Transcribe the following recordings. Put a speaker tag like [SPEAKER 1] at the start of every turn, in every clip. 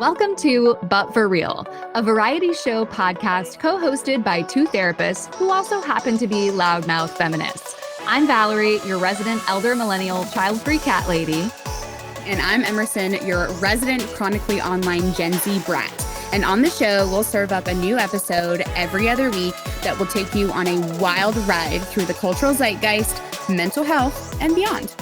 [SPEAKER 1] Welcome to But For Real, a variety show podcast co-hosted by two therapists who also happen to be loudmouth feminists. I'm Valerie, your resident elder millennial child-free cat lady.
[SPEAKER 2] And I'm Emerson, your resident chronically online Gen Z brat. And on the show, we'll serve up a new episode every other week that will take you on a wild ride through the cultural zeitgeist, mental health, and beyond.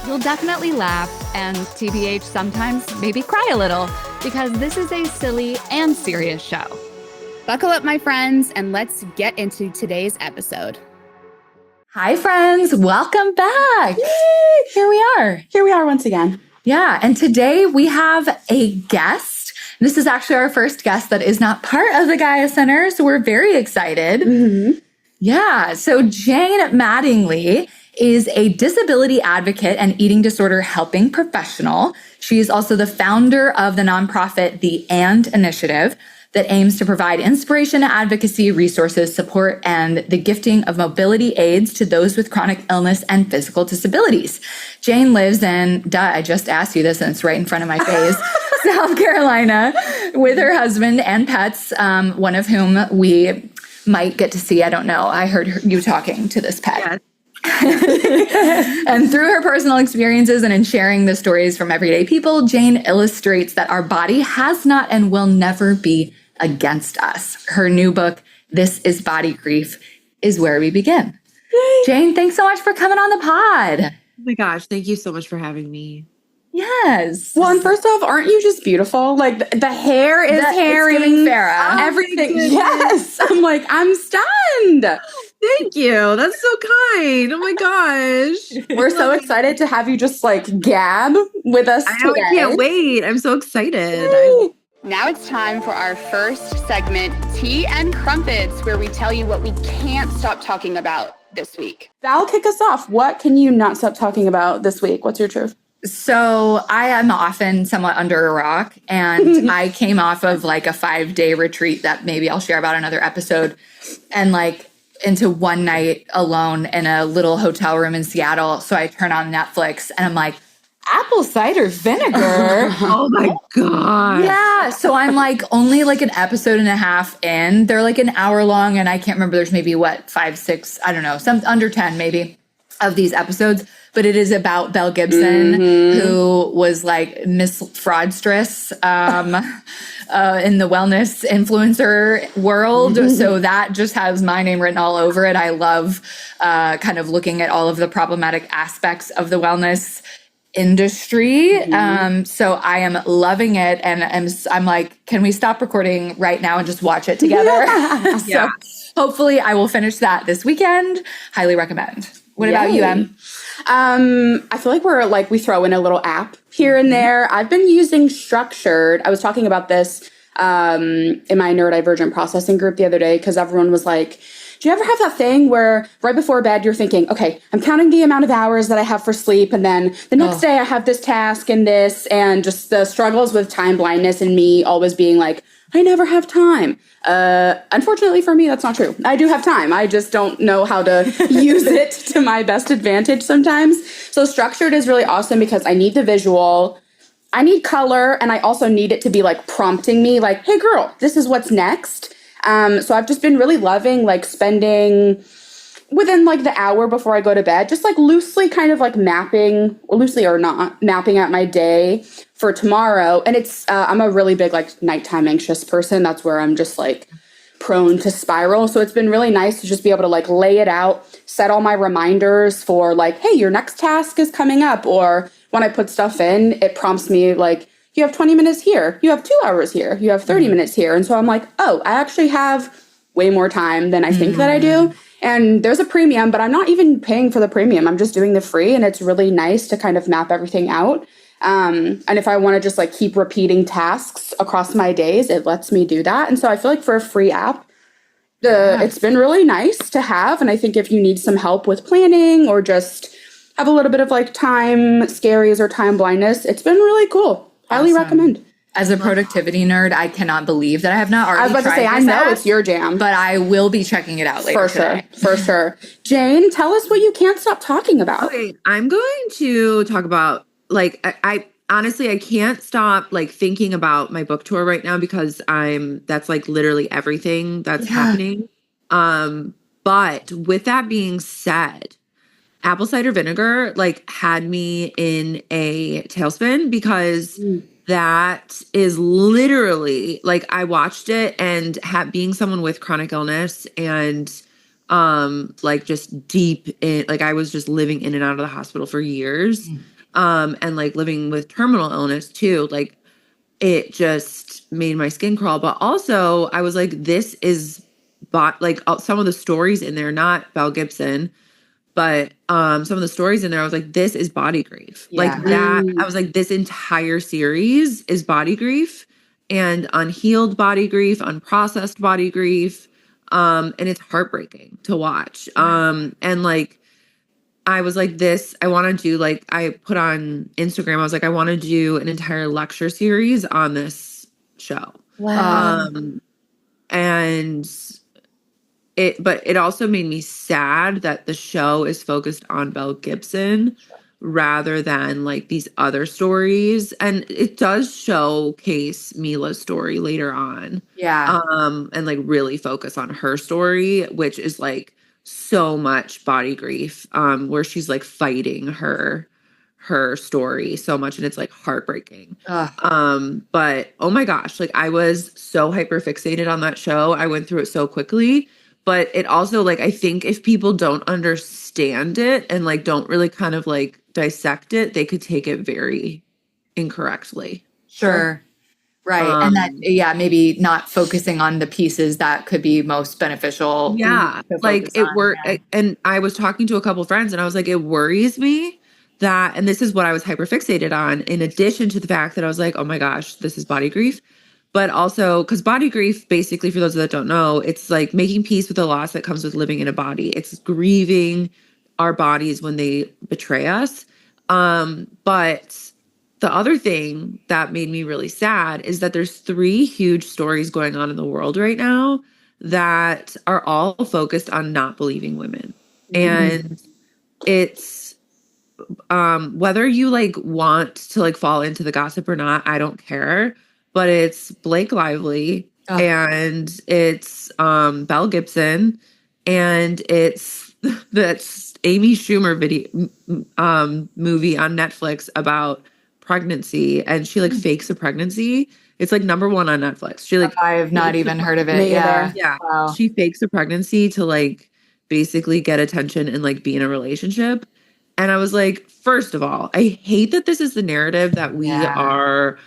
[SPEAKER 1] You'll definitely laugh and TBH sometimes maybe cry a little because this is a silly and serious show.
[SPEAKER 2] Buckle up, my friends, and let's get into today's episode.
[SPEAKER 1] Hi, friends. Welcome back.
[SPEAKER 3] Yay!
[SPEAKER 1] Here we are.
[SPEAKER 3] Here we are once again.
[SPEAKER 1] Yeah. And today we have a guest. This is actually our first guest that is not part of the Gaia Center. So we're very excited.
[SPEAKER 3] Mm-hmm.
[SPEAKER 1] Yeah. So Jayne Mattingly is a disability advocate and eating disorder helping professional. She is also the founder of the nonprofit The And Initiative that aims to provide inspiration, advocacy, resources, support, and the gifting of mobility aids to those with chronic illness and physical disabilities. Jayne lives in, I just asked you this and it's right in front of my face, South Carolina, with her husband and pets, one of whom we might get to see. I don't know. I heard you talking to this pet.
[SPEAKER 3] Yes.
[SPEAKER 1] And through her personal experiences and in sharing the stories from everyday people, Jayne illustrates that our body has not and will never be against us. Her new book, This Is Body Grief, is where we begin.
[SPEAKER 3] Yay.
[SPEAKER 1] Jayne, thanks so much for coming on the pod.
[SPEAKER 4] Oh my gosh, thank you so much for having me.
[SPEAKER 1] Yes.
[SPEAKER 3] Well, and first off, aren't you just beautiful? Like the hair is hairy.
[SPEAKER 1] It's giving Farrah.
[SPEAKER 3] Everything. Yes. I'm stunned.
[SPEAKER 4] Thank you. That's so kind. Oh my gosh.
[SPEAKER 3] We're so excited to have you just gab with us
[SPEAKER 4] I know,
[SPEAKER 3] today.
[SPEAKER 4] I can't wait. I'm so excited.
[SPEAKER 2] Now it's time for our first segment, Tea and Crumpets, where we tell you what we can't stop talking about this week.
[SPEAKER 3] Val, kick us off. What can you not stop talking about this week? What's your truth?
[SPEAKER 1] So I am often somewhat under a rock, and I came off of a 5-day retreat that maybe I'll share about another episode, and into one night alone in a little hotel room in Seattle. So I turn on Netflix and I'm like, apple cider vinegar.
[SPEAKER 4] Oh my God.
[SPEAKER 1] Yeah. So I'm only an episode and a half in. They're an hour long, and I can't remember. There's maybe 5, 6, I don't know, some under 10 maybe of these episodes. But it is about Belle Gibson, who was Miss Fraudstress in the wellness influencer world. So that just has my name written all over it. I love kind of looking at all of the problematic aspects of the wellness industry. So I am loving it. And I'm like, can we stop recording right now and just watch it together?
[SPEAKER 4] Yeah.
[SPEAKER 1] So hopefully I will finish that this weekend. Highly recommend. What about you, Em?
[SPEAKER 3] I feel we throw in a little app here and there. I've been using Structured. I was talking about this in my neurodivergent processing group the other day because everyone was like, do you ever have that thing where right before bed you're thinking, okay, I'm counting the amount of hours that I have for sleep, and then the next day I have this task and this, and just the struggles with time blindness and me always being like, I never have time. Unfortunately for me, that's not true. I do have time. I just don't know how to use it to my best advantage sometimes. So Structured is really awesome because I need the visual, I need color, and I also need it to be prompting me hey girl, this is what's next. So I've just been really loving spending within the hour before I go to bed, just loosely kind of mapping, loosely or not, mapping out my day for tomorrow. And it's, I'm a really big nighttime anxious person. That's where I'm just prone to spiral. So it's been really nice to just be able to lay it out, set all my reminders for hey, your next task is coming up. Or when I put stuff in, it prompts me you have 20 minutes here, you have 2 hours here, you have 30 minutes here. And so I'm oh, I actually have way more time than I think that I do. And there's a premium, but I'm not even paying for the premium. I'm just doing the free. And it's really nice to kind of map everything out. And if I want to just keep repeating tasks across my days, it lets me do that. And so I feel for a free app, it's been really nice to have. And I think if you need some help with planning or just have a little bit of time scaries or time blindness, it's been really cool. Highly recommend.
[SPEAKER 1] As a productivity nerd, I cannot believe that I have not already tried
[SPEAKER 3] I was about to say, I know it's your jam.
[SPEAKER 1] But I will be checking it out later today.
[SPEAKER 3] For sure. Jayne, tell us what you can't stop talking about.
[SPEAKER 4] Okay, I'm going to talk about I honestly, I can't stop like thinking about my book tour right now because that's like literally everything that's happening. But with that being said, apple cider vinegar like had me in a tailspin because that is literally like I watched it and being someone with chronic illness and like just deep in like I was just living in and out of the hospital for years and like living with terminal illness too, like it just made my skin crawl. But also I was like, this is like some of the stories in there, not Belle Gibson, but some of the stories in there, I was like, this is body grief. Like that, I was like, this entire series is body grief and unhealed body grief, unprocessed body grief. And it's heartbreaking to watch. And like, I was like, I want to do like, I put on Instagram, I was like, I want to do an entire lecture series on this show.
[SPEAKER 1] Wow.
[SPEAKER 4] And but it also made me sad that the show is focused on Belle Gibson rather than like these other stories. And it does showcase Mila's story later on.
[SPEAKER 1] Yeah.
[SPEAKER 4] And like really focus on her story, which is like so much body grief, where she's like fighting her story so much and it's like heartbreaking. But oh my gosh, like I was so hyper fixated on that show. I went through it so quickly. But it also, like, I think if people don't understand it and, like, don't really kind of, like, dissect it, they could take it very incorrectly.
[SPEAKER 1] Sure. Right. And that, maybe not focusing on the pieces that could be most beneficial.
[SPEAKER 4] Yeah. Like, and I was talking to a couple friends, and I was like, it worries me that, and this is what I was hyper fixated on, in addition to the fact that I was like, oh my gosh, this is body grief. But also, because body grief, basically, for those that don't know, it's like making peace with the loss that comes with living in a body. It's grieving our bodies when they betray us. But the other thing that made me really sad is that there's 3 huge stories going on in the world right now that are all focused on not believing women. And it's whether you like want to like fall into the gossip or not, I don't care. But it's Blake Lively and it's Belle Gibson and it's that's Amy Schumer movie on Netflix about pregnancy, and she like fakes a pregnancy. It's like #1 on Netflix. She like
[SPEAKER 1] I've not even heard of it.
[SPEAKER 3] Yeah.
[SPEAKER 1] Wow.
[SPEAKER 4] She fakes a pregnancy to like basically get attention and like be in a relationship. And I was like, first of all, I hate that this is the narrative that we are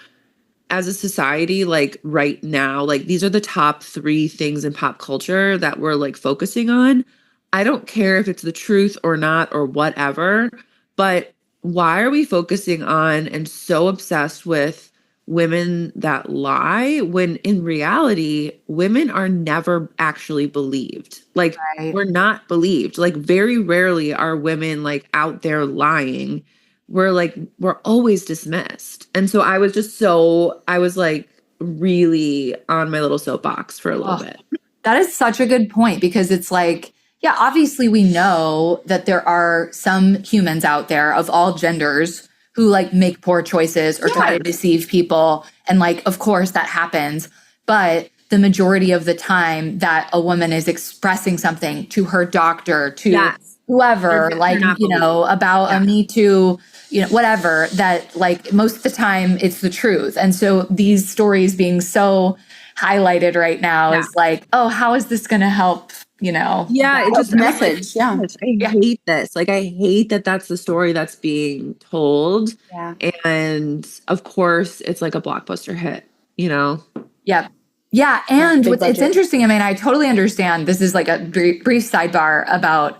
[SPEAKER 4] as a society, like right now, like these are the top 3 things in pop culture that we're like focusing on. I don't care if it's the truth or not or whatever, but why are we focusing on and so obsessed with women that lie when in reality, women are never actually believed? Like we're not believed. Like very rarely are women like out there lying. We're always dismissed. And so I was like really on my little soapbox for a little bit.
[SPEAKER 1] That is such a good point, because it's like, yeah, obviously we know that there are some humans out there of all genders who like make poor choices or try to deceive people. And like, of course that happens. But the majority of the time that a woman is expressing something to her doctor, to whoever, like, you know, about a Me Too, you know, whatever, that like most of the time it's the truth. And so these stories being so highlighted right now is like, oh, how is this going to help, you know?
[SPEAKER 3] Yeah, it's just a message. Yeah.
[SPEAKER 4] I hate this. Like, I hate that that's the story that's being told.
[SPEAKER 3] Yeah.
[SPEAKER 4] And of course, it's like a blockbuster hit, you know?
[SPEAKER 1] Yeah. Yeah. And it's interesting. I mean, I totally understand. This is like a brief sidebar about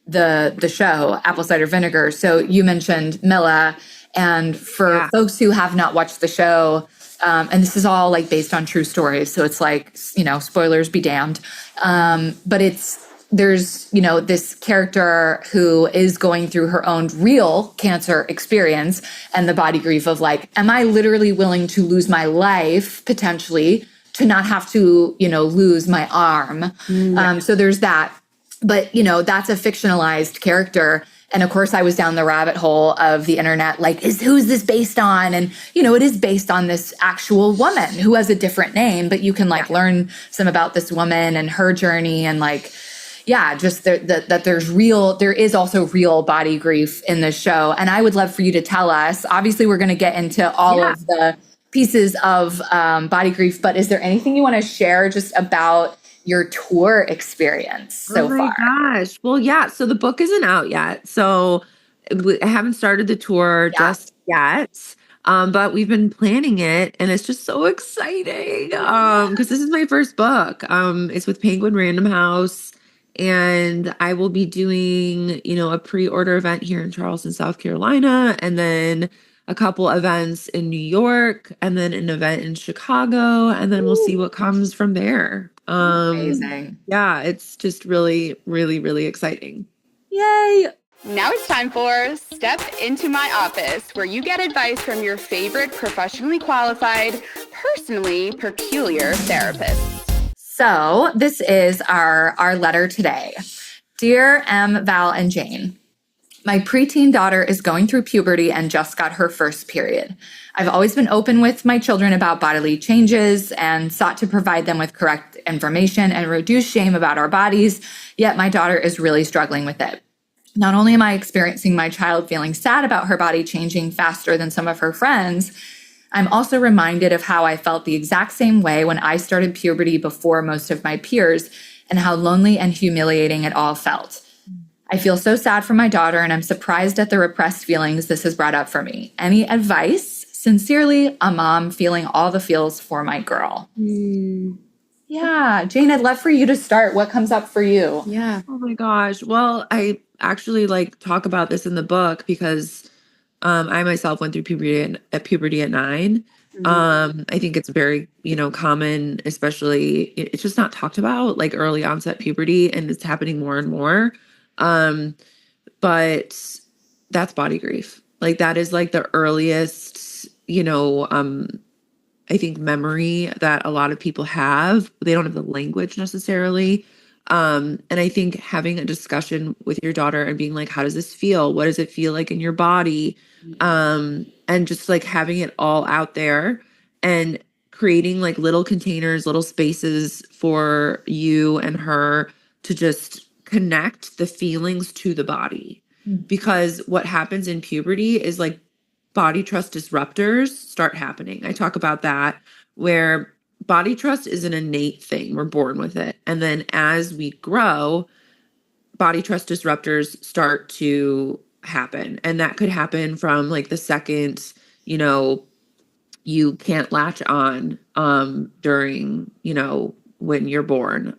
[SPEAKER 1] the show, Apple Cider Vinegar. So you mentioned Mila. And for folks who have not watched the show, and this is all like based on true stories, so it's like, you know, spoilers be damned. But there's, you know, this character who is going through her own real cancer experience and the body grief of like, am I literally willing to lose my life potentially to not have to, you know, lose my arm? So there's that. But, you know, that's a fictionalized character. And of course, I was down the rabbit hole of the internet, like, who's this based on? And, you know, it is based on this actual woman who has a different name, but you can like learn some about this woman and her journey and like, yeah, just that there is also real body grief in this show. And I would love for you to tell us, obviously we're going to get into all of the pieces of body grief, but is there anything you want to share just about your tour experience so far?
[SPEAKER 4] Oh my gosh. Well, yeah. So the book isn't out yet. So I haven't started the tour just yet. But we've been planning it and it's just so exciting. Because this is my first book. It's with Penguin Random House. And I will be doing, you know, a pre-order event here in Charleston, South Carolina, and then a couple events in New York, and then an event in Chicago, and then we'll see what comes from there.
[SPEAKER 1] Amazing.
[SPEAKER 4] Yeah, it's just really, really, really exciting.
[SPEAKER 1] Yay.
[SPEAKER 2] Now it's time for Step Into My Office, where you get advice from your favorite professionally qualified, personally peculiar therapists.
[SPEAKER 1] So this is our letter today. Dear M, Val, and Jayne, my preteen daughter is going through puberty and just got her first period. I've always been open with my children about bodily changes and sought to provide them with correct information and reduce shame about our bodies, yet my daughter is really struggling with it. Not only am I experiencing my child feeling sad about her body changing faster than some of her friends, I'm also reminded of how I felt the exact same way when I started puberty before most of my peers and how lonely and humiliating it all felt. I feel so sad for my daughter and I'm surprised at the repressed feelings this has brought up for me. Any advice? Sincerely, a mom feeling all the feels for my girl. Yeah. Jayne, I'd love for you to start. What comes up for you?
[SPEAKER 3] Yeah.
[SPEAKER 4] Oh my gosh. Well, I actually like talk about this in the book because I myself went through puberty at 9. I think it's very, you know, common, especially it's just not talked about like early onset puberty, and it's happening more and more. But that's body grief. Like that is like the earliest, you know, I think memory that a lot of people have. They don't have the language necessarily. And I think having a discussion with your daughter and being like, how does this feel? What does it feel like in your body? And just like having it all out there and creating like little containers, little spaces for you and her to just connect the feelings to the body. Because what happens in puberty is like body trust disruptors start happening. I talk about that, where body trust is an innate thing. We're born with it. And then as we grow, body trust disruptors start to happen. And that could happen from like the second, you know, you can't latch on during, you know, when you're born.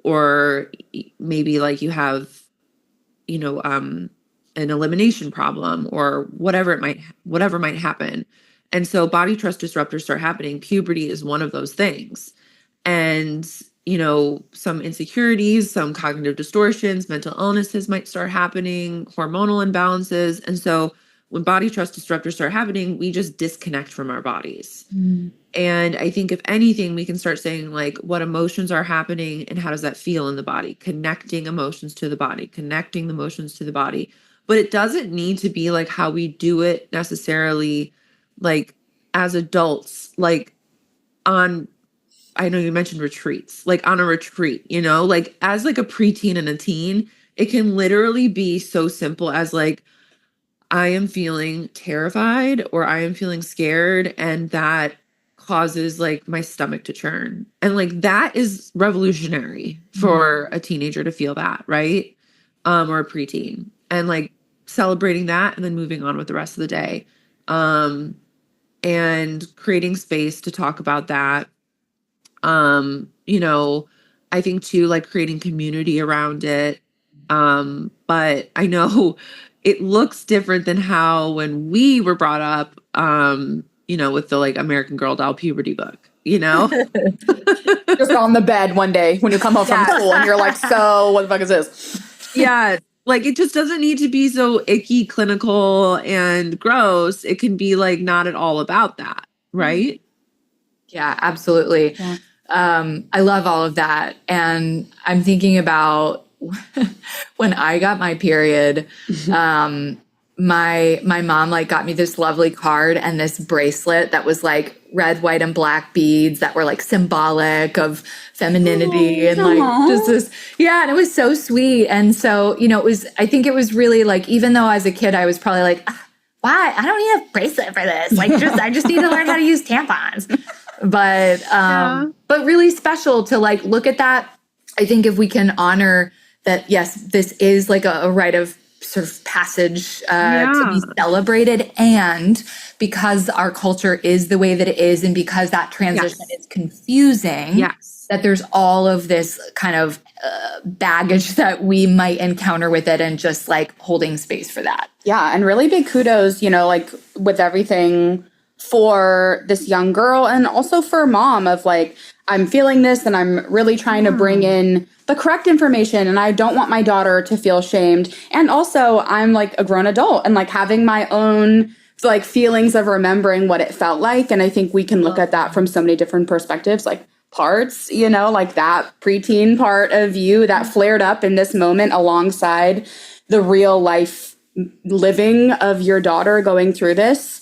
[SPEAKER 4] Or maybe like you have, you know, an elimination problem or whatever might happen. And so body trust disruptors start happening. Puberty is one of those things. And, you know, some insecurities, some cognitive distortions, mental illnesses might start happening, hormonal imbalances. And so when body trust disruptors start happening, we just disconnect from our bodies. And I think if anything, we can start saying like what emotions are happening and how does that feel in the body, connecting emotions to the body, connecting the emotions to the body. But it doesn't need to be like how we do it necessarily, like as adults, like on, I know you mentioned retreats, like on a retreat, you know, like as like a preteen and a teen, it can literally be so simple as like, I am feeling terrified or I am feeling scared, and that causes like my stomach to churn. And like that is revolutionary for a teenager to feel that, right? Or a preteen. And like celebrating that and then moving on with the rest of the day. And creating space to talk about that. You know, I think too, like creating community around it. But I know it looks different than how when we were brought up, you know, with the like American Girl doll puberty book, you know?
[SPEAKER 3] Just on the bed one day when you come home from school and you're like, so what the fuck is this?
[SPEAKER 4] Yeah. Like it just doesn't need to be so icky, clinical, and gross. It can be like not at all about that. Right.
[SPEAKER 1] Yeah, absolutely. Yeah. I love all of that. And I'm thinking about when I got my period, my mom like got me this lovely card and this bracelet that was like red, white, and black beads that were like symbolic of femininity and like just this, and it was so sweet. And so, I think it was really like, even though as a kid I was probably like, why? I don't need a bracelet for this. Like I just need to learn how to use tampons. But really special to like look at that. I think if we can honor that, yes, this is like a rite of sort of passage to be celebrated. And because our culture is the way that it is, and because that transition is confusing, that there's all of this kind of baggage that we might encounter with it, and just like holding space for that.
[SPEAKER 3] Yeah. And really big kudos, like with everything for this young girl, and also for mom of like, I'm feeling this and I'm really trying to bring in the correct information, and I don't want my daughter to feel shamed. And also I'm like a grown adult and like having my own like feelings of remembering what it felt like. And I think we can look at that from so many different perspectives, like parts, like that preteen part of you that flared up in this moment alongside the real life living of your daughter going through this.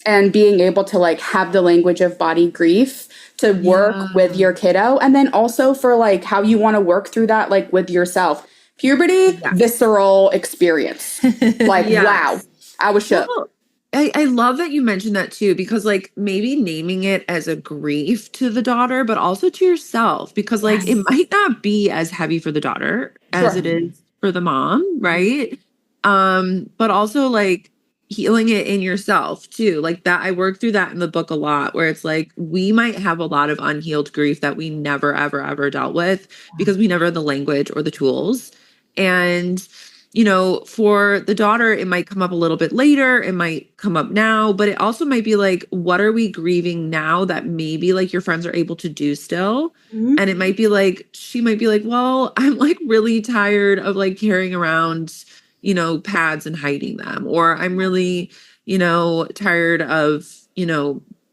[SPEAKER 3] And being able to like have the language of body grief to work with your kiddo. And then also for like how you want to work through that, like with yourself. Puberty, visceral experience. Like, wow, I was shook.
[SPEAKER 4] Well, I love that you mentioned that too, because like maybe naming it as a grief to the daughter, but also to yourself, because like it might not be as heavy for the daughter as it is for the mom, right? But also like healing it in yourself too. Like that, I work through that in the book a lot, where it's like we might have a lot of unhealed grief that we never, ever, ever dealt with because we never had the language or the tools. And, for the daughter, it might come up a little bit later. It might come up now, but it also might be like, what are we grieving now that maybe like your friends are able to do still? And it might be like, she might be like, well, I'm like really tired of like carrying around pads and hiding them, or I'm really, tired of,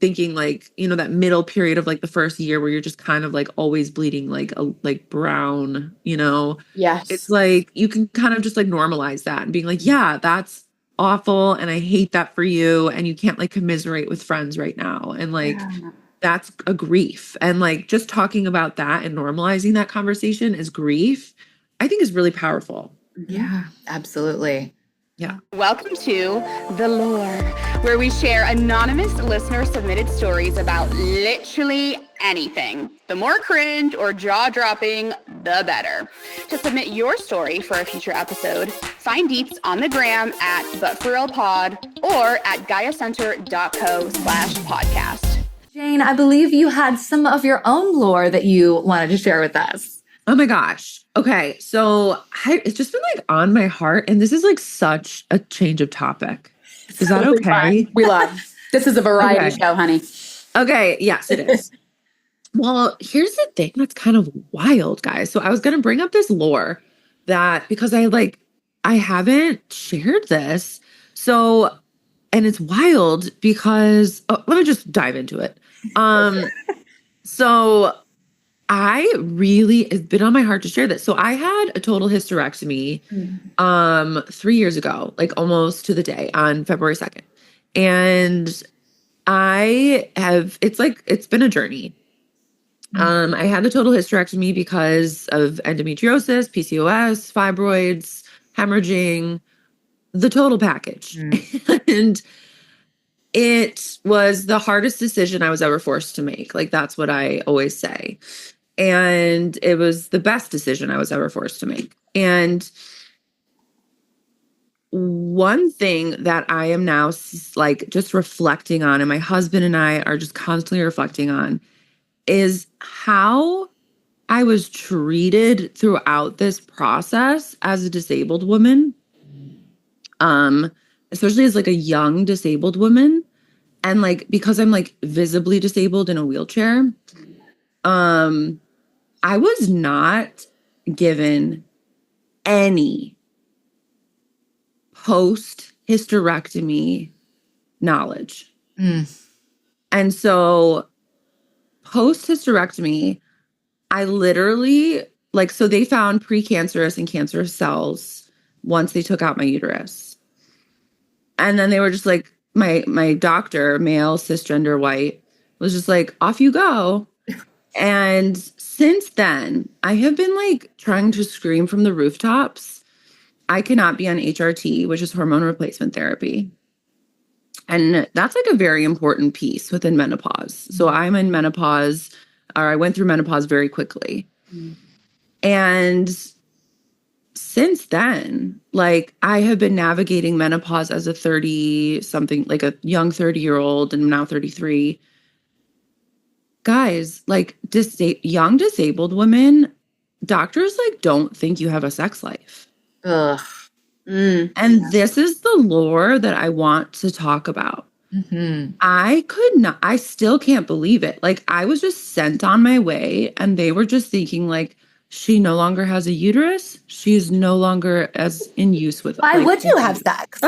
[SPEAKER 4] thinking like, that middle period of like the first year where you're just kind of like always bleeding like brown,
[SPEAKER 3] Yes.
[SPEAKER 4] It's like, you can kind of just like normalize that and being like, yeah, that's awful. And I hate that for you. And you can't like commiserate with friends right now. And like, that's a grief. And like, just talking about that and normalizing that conversation as grief, I think is really powerful.
[SPEAKER 1] Yeah, absolutely.
[SPEAKER 4] Yeah.
[SPEAKER 2] Welcome to The Lore, where we share anonymous listener submitted stories about literally anything. The more cringe or jaw-dropping, the better. To submit your story for a future episode, find Deeps on the gram at ButForRealPod or at GaiaCenter.co/podcast.
[SPEAKER 1] Jayne, I believe you had some of your own lore that you wanted to share with us.
[SPEAKER 4] Oh my gosh. Okay. So it's just been like on my heart, and this is like such a change of topic. Is that okay?
[SPEAKER 3] Fine. We love. This is a variety show, honey.
[SPEAKER 4] Okay. Yes, it is. Well, here's the thing that's kind of wild, guys. So I was going to bring up this lore because I haven't shared this. So, and it's wild because, let me just dive into it. So it's been on my heart to share this. So I had a total hysterectomy 3 years ago, like almost to the day, on February 2nd. And it's been a journey. I had a total hysterectomy because of endometriosis, PCOS, fibroids, hemorrhaging, the total package. And it was the hardest decision I was ever forced to make. Like, that's what I always say. And it was the best decision I was ever forced to make. And one thing that I am now like just reflecting on, and my husband and I are just constantly reflecting on, is how I was treated throughout this process as a disabled woman, especially as like a young disabled woman. And like, because I'm like visibly disabled in a wheelchair, I was not given any post-hysterectomy knowledge. And so post-hysterectomy, I literally like, so they found precancerous and cancerous cells once they took out my uterus. And then they were just like, my doctor, male, cisgender, white, was just like, off you go. And since then, I have been like trying to scream from the rooftops. I cannot be on HRT, which is hormone replacement therapy. And that's like a very important piece within menopause. So I'm in menopause, or I went through menopause very quickly. And since then, like I have been navigating menopause as a 30-something, like a young 30-year-old, and I'm now 33. Guys, like young disabled women, doctors like don't think you have a sex life.
[SPEAKER 1] Ugh.
[SPEAKER 4] And this is the lore that I want to talk about. I still can't believe it. Like I was just sent on my way and they were just thinking like, she no longer has a uterus. She's no longer as in use with.
[SPEAKER 1] Why would you have sex?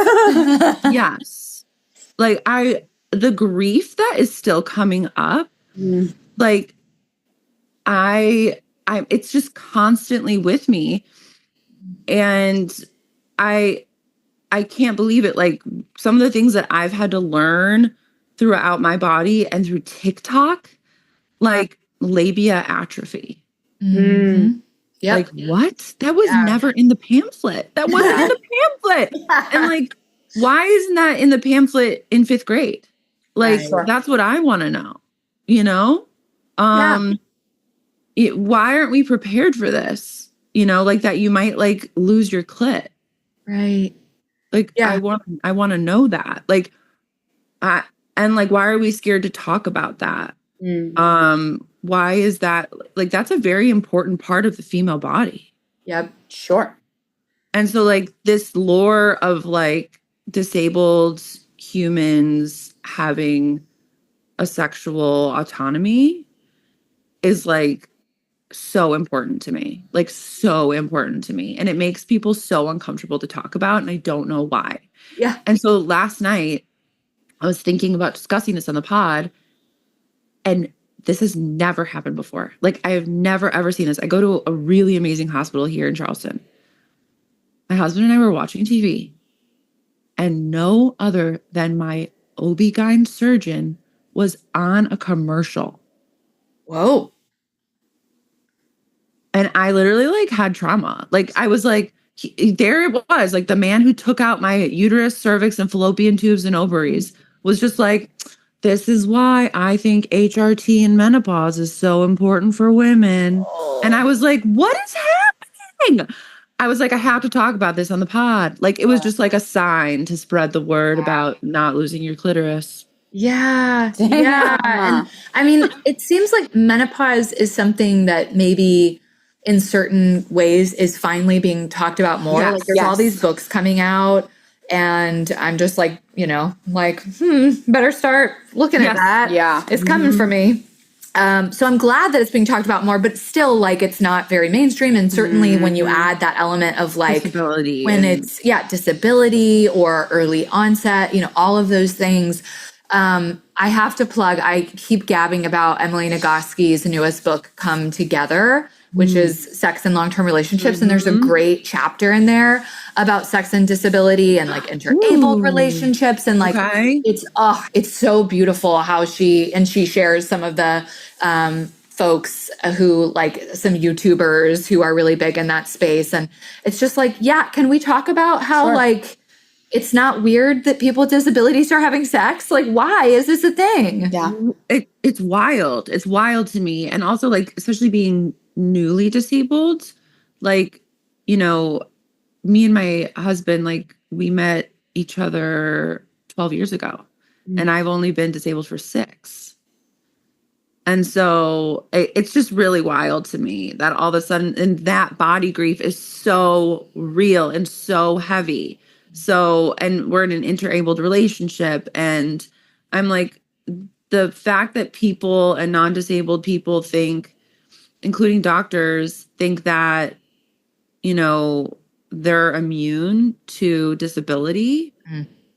[SPEAKER 4] Yes. Like the grief that is still coming up, like it's just constantly with me. And I can't believe it. Like some of the things that I've had to learn throughout my body and through TikTok, like labia atrophy.
[SPEAKER 1] Yep.
[SPEAKER 4] Like what? That was never in the pamphlet. That wasn't in the pamphlet. And like, why isn't that in the pamphlet in 5th grade? Like, that's what I want to know, you know? Why aren't we prepared for this? You know, like that you might like lose your clit.
[SPEAKER 1] Right.
[SPEAKER 4] Like, I want to know that. Like, and like, why are we scared to talk about that? Why is that? Like, that's a very important part of the female body.
[SPEAKER 1] Yep. Sure.
[SPEAKER 4] And so like this lore of like disabled humans having a sexual autonomy is like so important to me, like so important to me. And it makes people so uncomfortable to talk about. And I don't know why.
[SPEAKER 1] Yeah.
[SPEAKER 4] And so last night I was thinking about discussing this on the pod, and this has never happened before. Like I have never, ever seen this. I go to a really amazing hospital here in Charleston. My husband and I were watching TV, and no other than my OB-GYN surgeon was on a commercial.
[SPEAKER 1] Whoa.
[SPEAKER 4] And I literally like had trauma. Like I was like, there it was. Like the man who took out my uterus, cervix, and fallopian tubes and ovaries was just like, this is why I think HRT and menopause is so important for women. And I was like, what is happening? I was like, I have to talk about this on the pod. Like it was just like a sign to spread the word about not losing your clitoris.
[SPEAKER 1] Yeah. Yeah. And I mean, it seems like menopause is something that maybe in certain ways is finally being talked about more.
[SPEAKER 3] Yes,
[SPEAKER 1] like there's all these books coming out, and I'm just like, you know, like, better start looking at that.
[SPEAKER 3] Yeah.
[SPEAKER 1] It's coming for me. So I'm glad that it's being talked about more, but still like it's not very mainstream. And certainly when you add that element of like
[SPEAKER 4] disability,
[SPEAKER 1] when it's disability or early onset, you know, all of those things. I have to plug, I keep gabbing about Emily Nagoski's newest book, Come Together, which is sex and long-term relationships. And there's a great chapter in there about sex and disability and like interabled relationships. And like, it's so beautiful how she shares some of the, folks who like some YouTubers who are really big in that space. And it's just like, can we talk about how like, it's not weird that people with disabilities are having sex? Like, why is this a thing?
[SPEAKER 3] Yeah.
[SPEAKER 4] It's wild. It's wild to me. And also like, especially being newly disabled, like, you know, me and my husband, like we met each other 12 years ago and I've only been disabled for 6. And so it's just really wild to me that all of a sudden, and that body grief is so real and so heavy. So, and we're in an interabled relationship, and I'm like, the fact that people and non-disabled people think, including doctors, think that, you know, they're immune to disability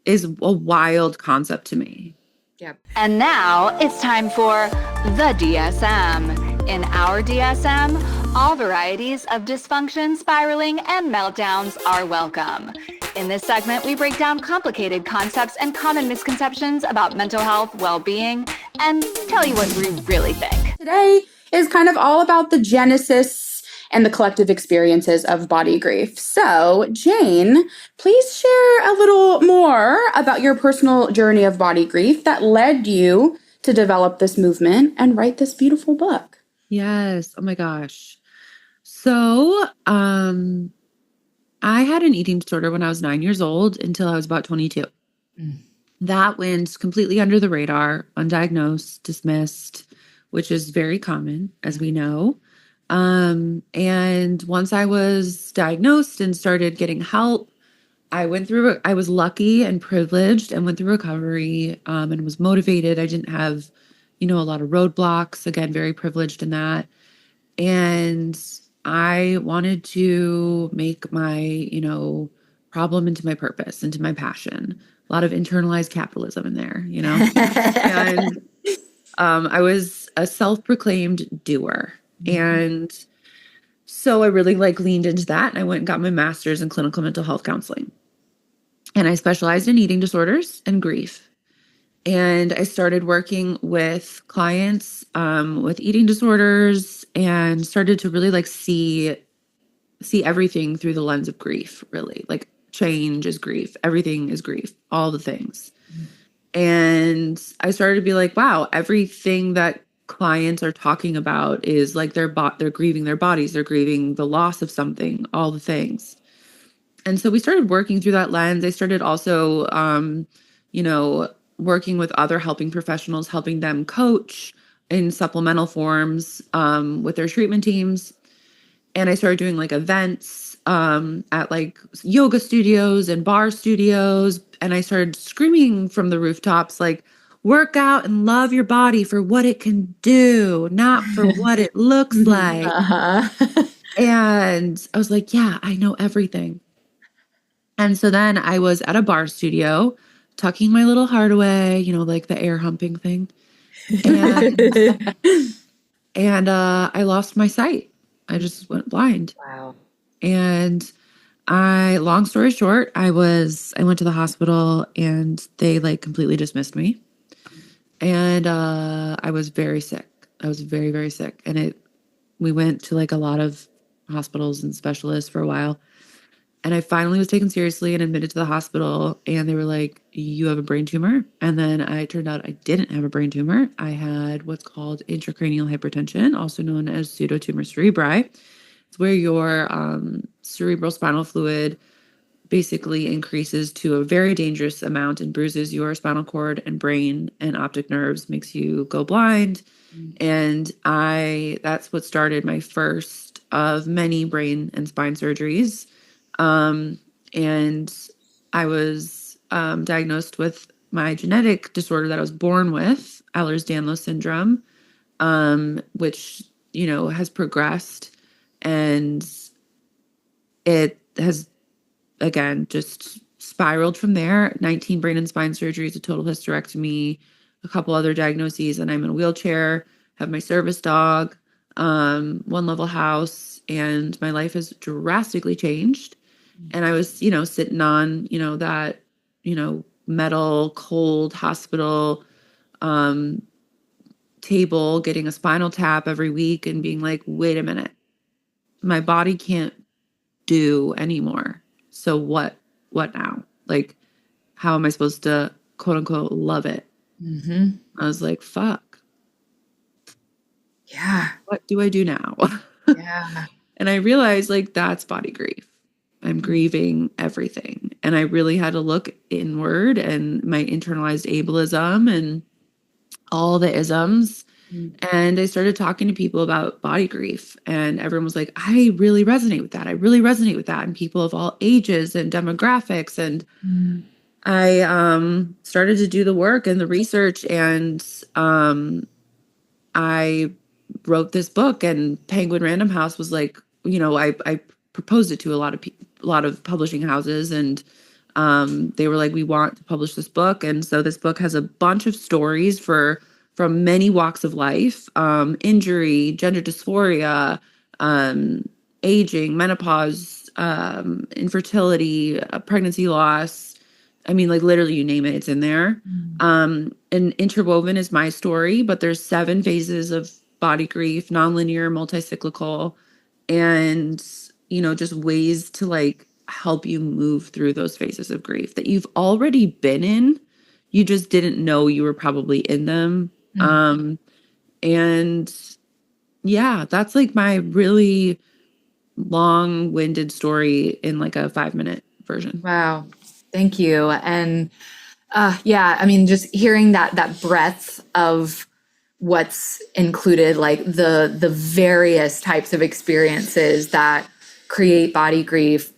[SPEAKER 4] is a wild concept to me.
[SPEAKER 1] Yep.
[SPEAKER 5] And now it's time for the DSM. In our DSM, All varieties of dysfunction, spiraling, and meltdowns are welcome. In this segment, we break down complicated concepts and common misconceptions about mental health, well-being, and tell you what we really think.
[SPEAKER 3] Today is kind of all about the genesis and the collective experiences of body grief. So, Jayne, please share a little more about your personal journey of body grief that led you to develop this movement and write this beautiful book.
[SPEAKER 4] Yes. Oh my gosh. So, I had an eating disorder when I was 9 years old until I was about 22. That went completely under the radar, undiagnosed, dismissed, which is very common, as we know. And once I was diagnosed and started getting help, I was lucky and privileged and went through recovery, and was motivated. I didn't have, a lot of roadblocks. Again, very privileged in that. And I wanted to make my, problem into my purpose, into my passion. A lot of internalized capitalism in there, And I was a self-proclaimed doer. And so I really leaned into that. And I went and got my master's in clinical mental health counseling. And I specialized in eating disorders and grief. And I started working with clients with eating disorders and started to really see everything through the lens of grief, really. Change is grief. Everything is grief. All the things. And I started to be like, wow, everything that clients are talking about is they're grieving their bodies. They're grieving the loss of something, all the things. And so we started working through that lens. I started also, working with other helping professionals, helping them coach in supplemental forms with their treatment teams. And I started doing events at yoga studios and bar studios. And I started screaming from the rooftops, work out and love your body for what it can do, not for what it looks like. And I was like, yeah, I know everything. And so then I was at a bar studio tucking my little heart away, the air humping thing. And I lost my sight. I just went blind.
[SPEAKER 1] Wow.
[SPEAKER 4] And long story short, I went to the hospital and they completely dismissed me. And I was very sick. I was very, very sick. And we went to a lot of hospitals and specialists for a while. And I finally was taken seriously and admitted to the hospital. And they were like, you have a brain tumor. And then it turned out I didn't have a brain tumor. I had what's called intracranial hypertension, also known as pseudotumor cerebri. It's where your cerebral spinal fluid basically increases to a very dangerous amount and bruises your spinal cord and brain and optic nerves, makes you go blind. And that's what started my first of many brain and spine surgeries. And I was diagnosed with my genetic disorder that I was born with, Ehlers-Danlos syndrome, which, has progressed. And it has, again, just spiraled from there. 19 brain and spine surgeries, a total hysterectomy, a couple other diagnoses, and I'm in a wheelchair, have my service dog, one level house, and my life has drastically changed. And I was, sitting on, that, metal, cold hospital table, getting a spinal tap every week and being like, wait a minute, my body can't do anymore. So what now? How am I supposed to, quote unquote, love it? I was like, fuck.
[SPEAKER 1] Yeah.
[SPEAKER 4] What do I do now?
[SPEAKER 1] Yeah.
[SPEAKER 4] And I realized that's body grief. I'm grieving everything. And I really had to look inward and my internalized ableism and all the isms. And I started talking to people about body grief. And everyone was like, I really resonate with that. I really resonate with that. And people of all ages and demographics. And I started to do the work and the research. And I wrote this book. And Penguin Random House was like, I proposed it to a lot of publishing houses, and they were like, we want to publish this book. And so this book has a bunch of stories from many walks of life, injury, gender dysphoria, aging, menopause, infertility, pregnancy loss. I mean, like literally you name it, it's in there. And interwoven is my story, but there's 7 phases of body grief, nonlinear, multi-cyclical, and, you know, just ways to like help you move through those phases of grief that you've already been in. You just didn't know you were probably in them. And yeah, that's like my really long-winded story in like a 5-minute version.
[SPEAKER 1] Wow. Thank you. And yeah, I mean, just hearing that breadth of what's included, like the various types of experiences that create body grief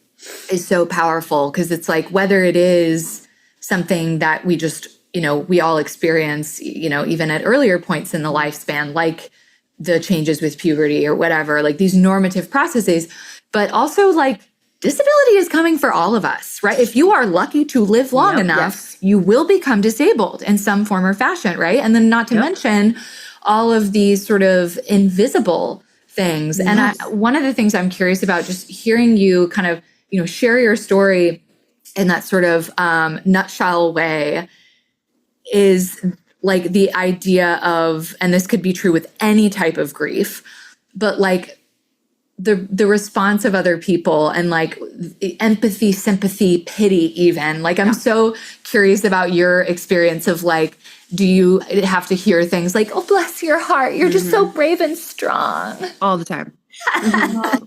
[SPEAKER 1] is so powerful, because it's like, whether it is something that we just, you know, we all experience, you know, even at earlier points in the lifespan, like the changes with puberty or whatever, like these normative processes, but also like disability is coming for all of us, right? If you are lucky to live long enough, you will become disabled in some form or fashion, right? And then not to mention all of these sort of invisible things. And one of the things I'm curious about, just hearing you kind of, you know, share your story in that sort of nutshell way, is like the idea of, and this could be true with any type of grief, but like the response of other people, and like empathy, sympathy, pity even. Like I'm so curious about your experience of like, do you have to hear things like, oh, bless your heart, you're just so brave and strong?
[SPEAKER 4] All the time.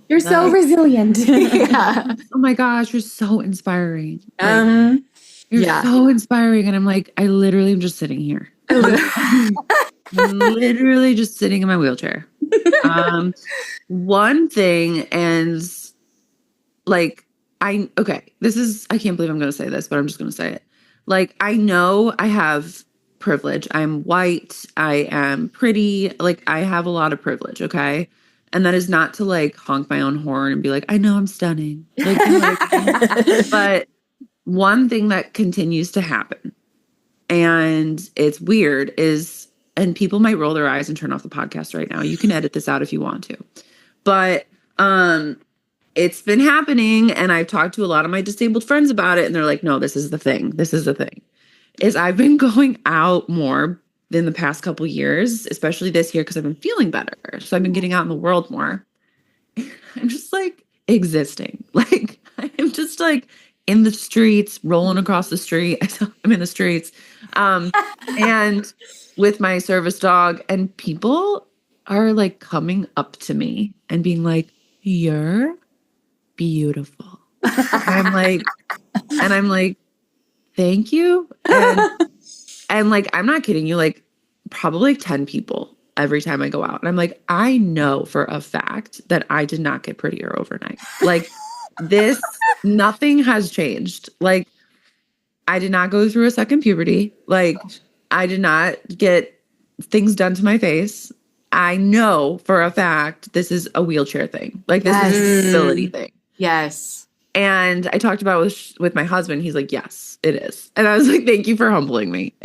[SPEAKER 3] You're so resilient.
[SPEAKER 1] Yeah.
[SPEAKER 4] Oh my gosh, you're so inspiring. Like, you're so inspiring. And I'm like, I literally am just sitting here. Literally just sitting in my wheelchair. One thing, and like, I can't believe I'm going to say this, but I'm just going to say it. Like, I know I have privilege. I'm white. I am pretty. Like, I have a lot of privilege. Okay. And that is not to like honk my own horn and be like, I know I'm stunning. Like, but one thing that continues to happen, and it's weird, is, and people might roll their eyes and turn off the podcast right now. You can edit this out if you want to. But it's been happening, and I've talked to a lot of my disabled friends about it, and they're like, no, this is the thing. This is the thing. Is I've been going out more in the past couple years, especially this year, because I've been feeling better. So I've been getting out in the world more. I'm just like existing. Like I'm just like in the streets, rolling across the street. I'm in the streets. And with my service dog, and people are like coming up to me and being like, you're beautiful. I'm like, thank you. And like, I'm not kidding you, like probably 10 people every time I go out. And I'm like, I know for a fact that I did not get prettier overnight. Like this, nothing has changed. Like I did not go through a second puberty. Like I did not get things done to my face. I know for a fact this is a wheelchair thing. Like this is a disability thing.
[SPEAKER 1] Yes.
[SPEAKER 4] And I talked about it with my husband. He's like, yes, it is. And I was like, thank you for humbling me.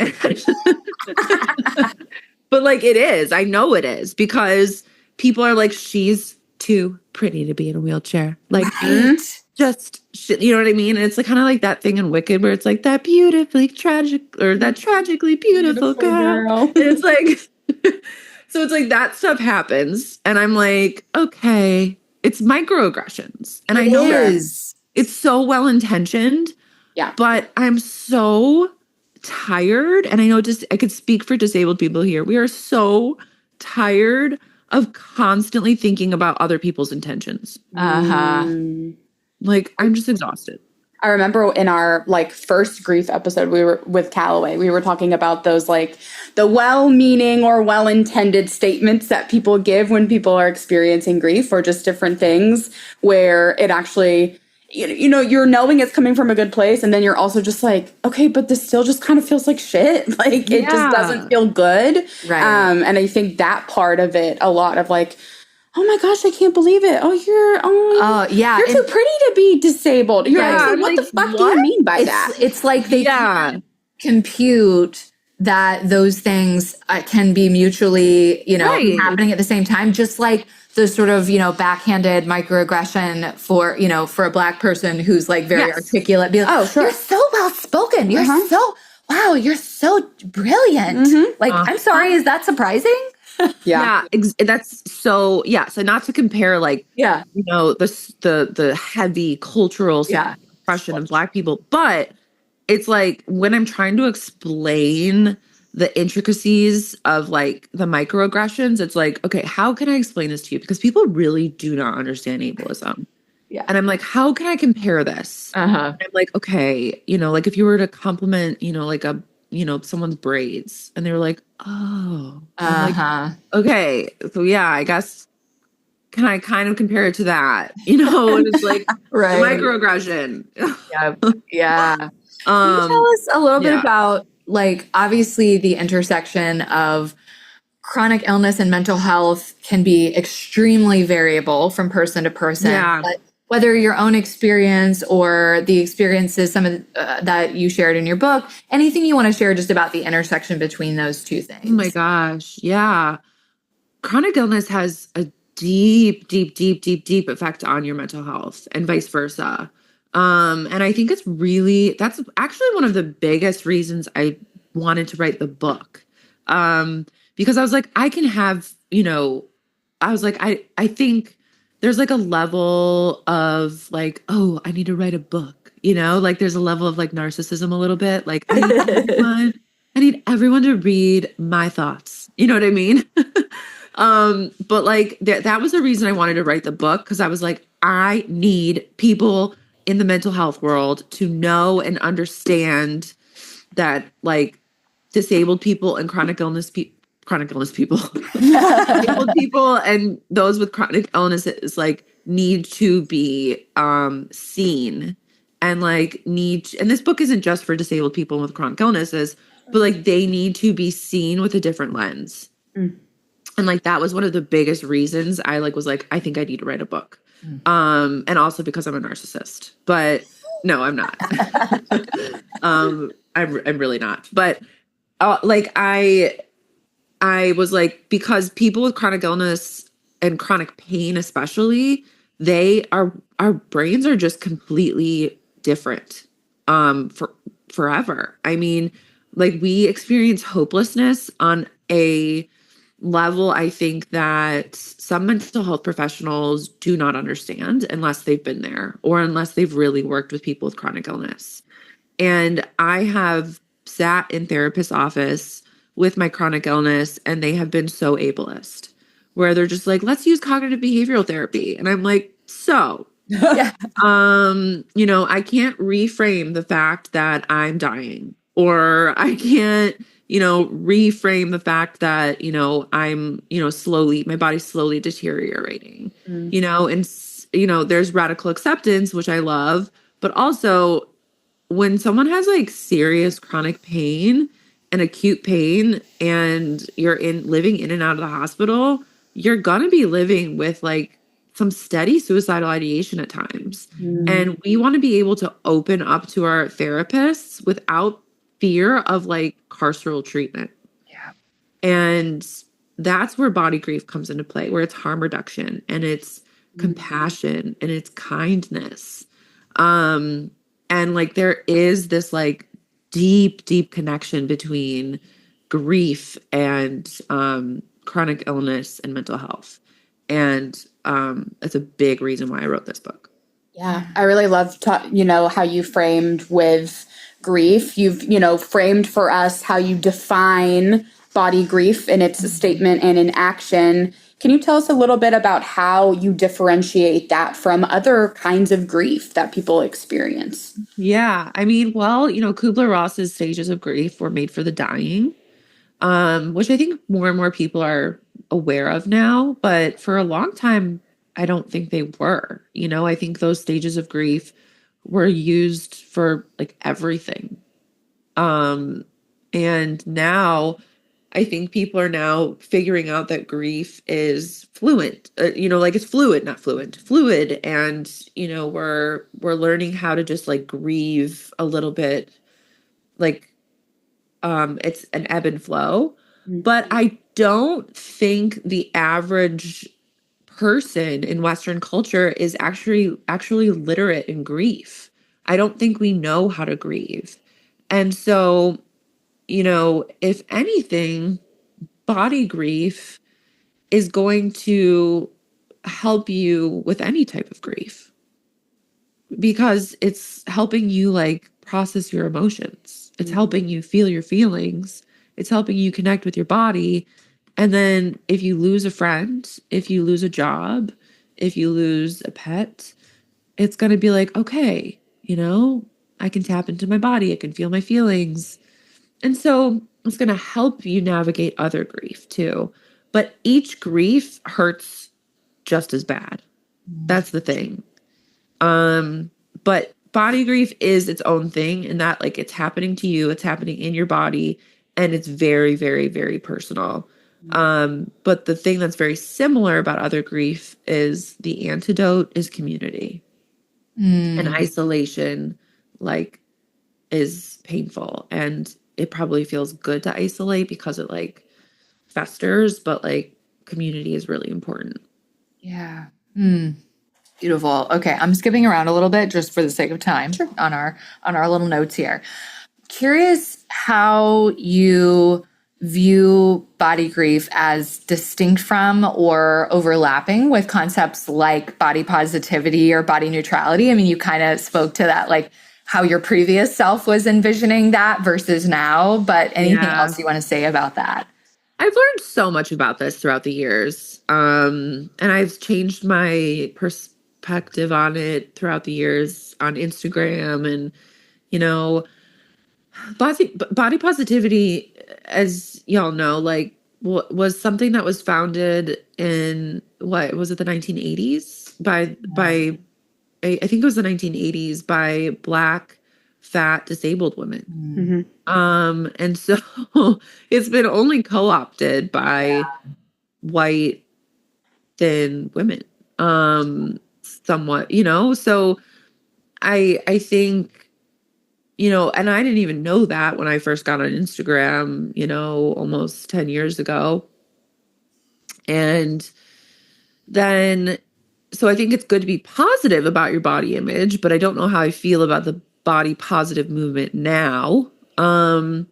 [SPEAKER 4] But like, it is. I know it is, because people are like, she's too pretty to be in a wheelchair. Like, just shit, you know what I mean? And it's like kind of like that thing in Wicked where it's like that beautifully tragic, or that tragically beautiful girl. And it's like, so it's like that stuff happens. And I'm like, okay, it's microaggressions. And I know it's so well-intentioned. Yeah. But I'm so tired. And I know I could speak for disabled people here. We are so tired of constantly thinking about other people's intentions. Like, I'm just exhausted.
[SPEAKER 3] I remember in our like first grief episode, we were with Callaway. We were talking about those like the well-meaning or well-intended statements that people give when people are experiencing grief, or just different things where it actually, you know, you're knowing it's coming from a good place, and then you're also just like, okay, but this still just kind of feels like shit. Like it just doesn't feel good. Right. And I think that part of it, a lot of like, oh my gosh, I can't believe it. Oh, you're too pretty to be disabled. You're like, what the fuck do you mean by that?
[SPEAKER 1] It's like they compute that those things can be mutually,
[SPEAKER 4] Right.
[SPEAKER 1] happening at the same time, just like the sort of, backhanded microaggression for a Black person who's like very
[SPEAKER 4] Yes.
[SPEAKER 1] articulate. Be like,
[SPEAKER 3] Oh, sure.
[SPEAKER 1] You're so well spoken. You're you're so brilliant. Like, I'm sorry, is that surprising?
[SPEAKER 3] Yeah.
[SPEAKER 4] That's so, so not to compare like,
[SPEAKER 1] Yeah.
[SPEAKER 4] the heavy cultural suppression of Black people, but it's like when I'm trying to explain the intricacies of like the microaggressions, it's like, okay, how can I explain this to you? Because people really do not understand ableism.
[SPEAKER 1] Yeah.
[SPEAKER 4] And I'm like, how can I compare this? And I'm like, okay, like if you were to compliment, like someone's braids, and they were like, oh, I'm like, okay, so I guess, can I kind of compare it to that? And it's like
[SPEAKER 1] Right.
[SPEAKER 4] microaggression.
[SPEAKER 1] Yeah. Can you tell us a little bit about, like, obviously the intersection of chronic illness and mental health can be extremely variable from person to person.
[SPEAKER 4] Yeah.
[SPEAKER 1] But whether your own experience or the experiences, some of that you shared in your book, anything you want to share just about the intersection between those two things.
[SPEAKER 4] Oh my gosh. Yeah. Chronic illness has a deep effect on your mental health and vice versa. And I think that's actually one of the biggest reasons I wanted to write the book. Because I was like, I can have, I think there's like a level of like, oh, I need to write a book, like there's a level of like narcissism a little bit. Like I need everyone to read my thoughts. You know what I mean? But like that was the reason I wanted to write the book. Cause I was like, I need people in the mental health world to know and understand that like disabled people and chronic illness people, disabled people and those with chronic illnesses like need to be seen and like and this book isn't just for disabled people with chronic illnesses, but like they need to be seen with a different lens. And like that was one of the biggest reasons I like was like, I think I need to write a book. And also because I'm a narcissist. But no, I'm not. I'm really not. But like I was like, because people with chronic illness and chronic pain especially, our brains are just completely different forever. I mean, like we experience hopelessness on a level I think that some mental health professionals do not understand unless they've been there or unless they've really worked with people with chronic illness. And I have sat in therapist's office with my chronic illness and they have been so ableist where they're just like, let's use cognitive behavioral therapy. And I'm like, I can't reframe the fact that I'm dying, or I can't, reframe the fact that, I'm, slowly, my body's slowly deteriorating, and, there's radical acceptance, which I love, but also when someone has like serious chronic pain and acute pain and you're living in and out of the hospital, you're going to be living with like some steady suicidal ideation at times. And we want to be able to open up to our therapists without fear of like carceral treatment. Yeah. And that's where body grief comes into play, where it's harm reduction and it's compassion and it's kindness. And like there is this like deep connection between grief and chronic illness and mental health. And that's a big reason why I wrote this book.
[SPEAKER 3] Yeah, I really love how you framed with grief. You've, framed for us how you define body grief in its statement and in action. Can you tell us a little bit about how you differentiate that from other kinds of grief that people experience?
[SPEAKER 4] Yeah, I mean, well, Kubler-Ross's stages of grief were made for the dying, which I think more and more people are aware of now. But for a long time, I don't think they were. I think those stages of grief were used for like everything. And now I think people are now figuring out that grief is fluid, like it's fluid, not fluent, fluid. And, we're learning how to just like grieve a little bit, like it's an ebb and flow. But I don't think the average person in Western culture is actually literate in grief. I don't think we know how to grieve. And so, if anything, body grief is going to help you with any type of grief because it's helping you like process your emotions. It's helping you feel your feelings. It's helping you connect with your body. And then if you lose a friend, if you lose a job, if you lose a pet, it's going to be like, okay, I can tap into my body. I can feel my feelings. And so it's going to help you navigate other grief too. But each grief hurts just as bad. That's the thing. But body grief is its own thing in that like it's happening to you, it's happening in your body, and it's very, very, very personal. But the thing that's very similar about other grief is the antidote is community. And isolation like is painful, and it probably feels good to isolate because it like festers, but like community is really important.
[SPEAKER 1] Yeah. Beautiful. Okay, I'm skipping around a little bit just for the sake of time on our little notes here. Curious how you view body grief as distinct from or overlapping with concepts like body positivity or body neutrality. I mean, you kind of spoke to that, like how your previous self was envisioning that versus now, but anything else you want to say about that?
[SPEAKER 4] I've learned so much about this throughout the years. And I've changed my perspective on it throughout the years on Instagram. And, body positivity, as y'all know, like was something that was founded in what was it, the 1980s by I think it was the 1980s by Black fat disabled women. And so it's been only co-opted by white thin women somewhat, so I think, and I didn't even know that when I first got on Instagram, almost 10 years ago. And then, so I think it's good to be positive about your body image, but I don't know how I feel about the body positive movement now. And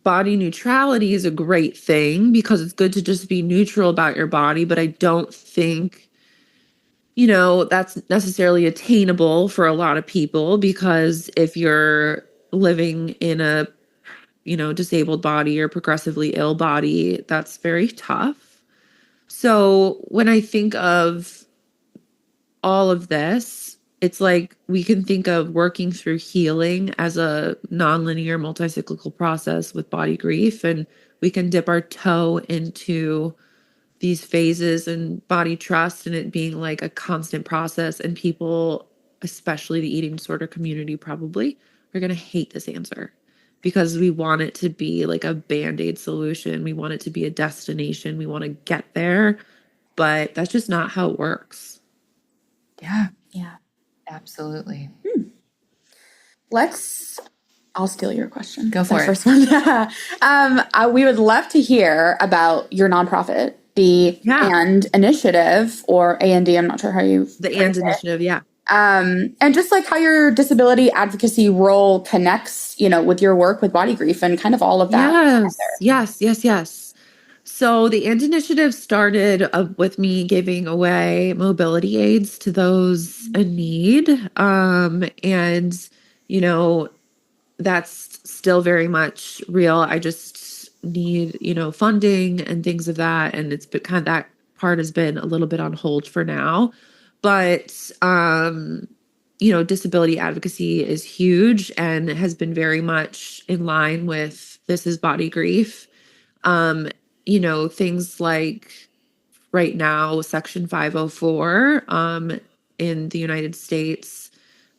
[SPEAKER 4] body neutrality is a great thing because it's good to just be neutral about your body, but I don't think, that's necessarily attainable for a lot of people, because if you're living in a, disabled body or progressively ill body, that's very tough. So when I think of all of this, it's like we can think of working through healing as a nonlinear, multi-cyclical process with body grief, and we can dip our toe into these phases and body trust and it being like a constant process. And people, especially the eating disorder community, probably are going to hate this answer because we want it to be like a Band-Aid solution. We want it to be a destination. We want to get there, but that's just not how it works.
[SPEAKER 1] Yeah. Absolutely.
[SPEAKER 3] I'll steal your question.
[SPEAKER 1] Go for it.
[SPEAKER 3] First one. We would love to hear about your nonprofit, the AND Initiative, or A&D. I'm not sure how you.
[SPEAKER 4] The AND Initiative, yeah.
[SPEAKER 3] And just like how your disability advocacy role connects, with your work with body grief and kind of all of that.
[SPEAKER 4] Yes. So the AND Initiative started with me giving away mobility aids to those in need. And, that's still very much real. I just need, funding and things of that. And it's been kind of, that part has been a little bit on hold for now. But, disability advocacy is huge and has been very much in line with this is body grief. Things like right now, Section 504 in the United States